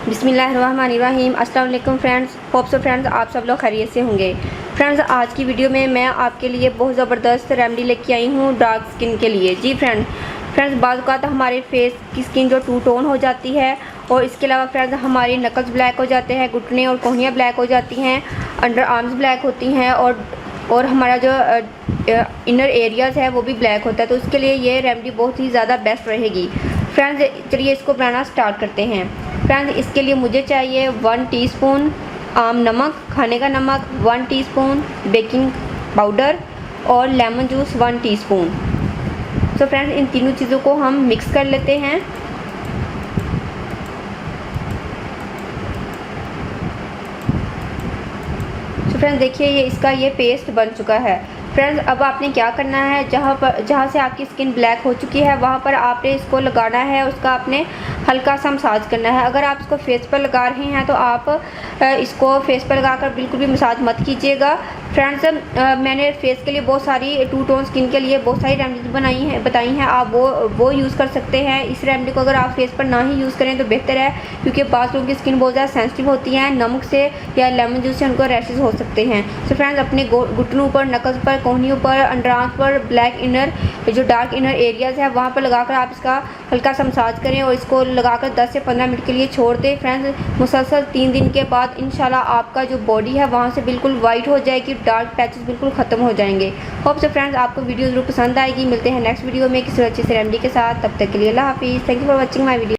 बिस्मिल्लाहिर्रहमानिर्रहीम। अस्सलाम वालेकुम फ्रेंड्स। होप सो फ्रेंड्स आप सब लोग खैरियत से होंगे। फ्रेंड्स आज की वीडियो में मैं आपके लिए बहुत ज़बरदस्त रेमेडी लेके आई हूँ डार्क स्किन के लिए। जी फ्रेंड्स बाज़ औक़ात हमारे फेस की स्किन जो टू टोन हो जाती है और इसके अलावा फ्रेंड्स हमारी नकल्स ब्लैक हो जाते हैं, घुटने और कोहनियाँ ब्लैक हो जाती हैं, अंडर आर्म्स ब्लैक होती हैं और हमारा जो इनर एरियाज़ है वो भी ब्लैक होता है। तो उसके लिए ये रेमेडी बहुत ही ज़्यादा बेस्ट रहेगी। फ्रेंड्स चलिए इसको बनाना स्टार्ट करते हैं। फ्रेंड्स इसके लिए मुझे चाहिए 1 टीस्पून आम नमक, खाने का नमक, 1 टीस्पून बेकिंग पाउडर और लेमन जूस 1 टीस्पून। तो फ्रेंड्स इन तीनों चीज़ों को हम मिक्स कर लेते हैं। तो फ्रेंड्स देखिए ये पेस्ट बन चुका है। फ्रेंड्स अब आपने क्या करना है, जहाँ से आपकी स्किन ब्लैक हो चुकी है वहाँ पर आपने इसको लगाना है, उसका आपने हल्का सा मसाज करना है। अगर आप इसको फेस पर लगा रहे हैं तो आप इसको फेस पर लगाकर बिल्कुल भी मसाज मत कीजिएगा। फ्रेंड्स मैंने फेस के लिए बहुत सारी टू टोन स्किन के लिए बहुत सारी रेमेडीज बताई हैं, आप वो यूज़ कर सकते हैं। इस रेमेडी को अगर आप फेस पर ना ही यूज़ करें तो बेहतर है, क्योंकि बाज़ लोगों की स्किन बहुत ज़्यादा सेंसिटिव होती है, नमक से या लेमन जूस से उनको रैशेज़ हो सकते हैं। तो फ्रेंड्स अपने घुटनों पर, नकल्स पर, कोहनियों पर, अंडरआर्म्स पर, ब्लैक इनर जो डार्क इनर एरियाज़ है वहाँ पर लगाकर आप इसका हल्का सा मसाज करें और इसको लगाकर 10 से 15 मिनट के लिए छोड़ दें। फ्रेंड्स मुसलसल 3 दिन के बाद इंशाल्लाह आपका जो बॉडी है वहाँ से बिल्कुल वाइट हो जाएगी, डार्क पैचेस बिल्कुल ख़त्म हो जाएंगे। होप सो फ्रेंड्स आपको वीडियो ज़रूर पसंद आएगी। मिलते हैं नेक्स्ट वीडियो में किसी अच्छी से रेमेडी के साथ। तब तक के लिए अल्लाह हाफिज़। Thank you for watching my video.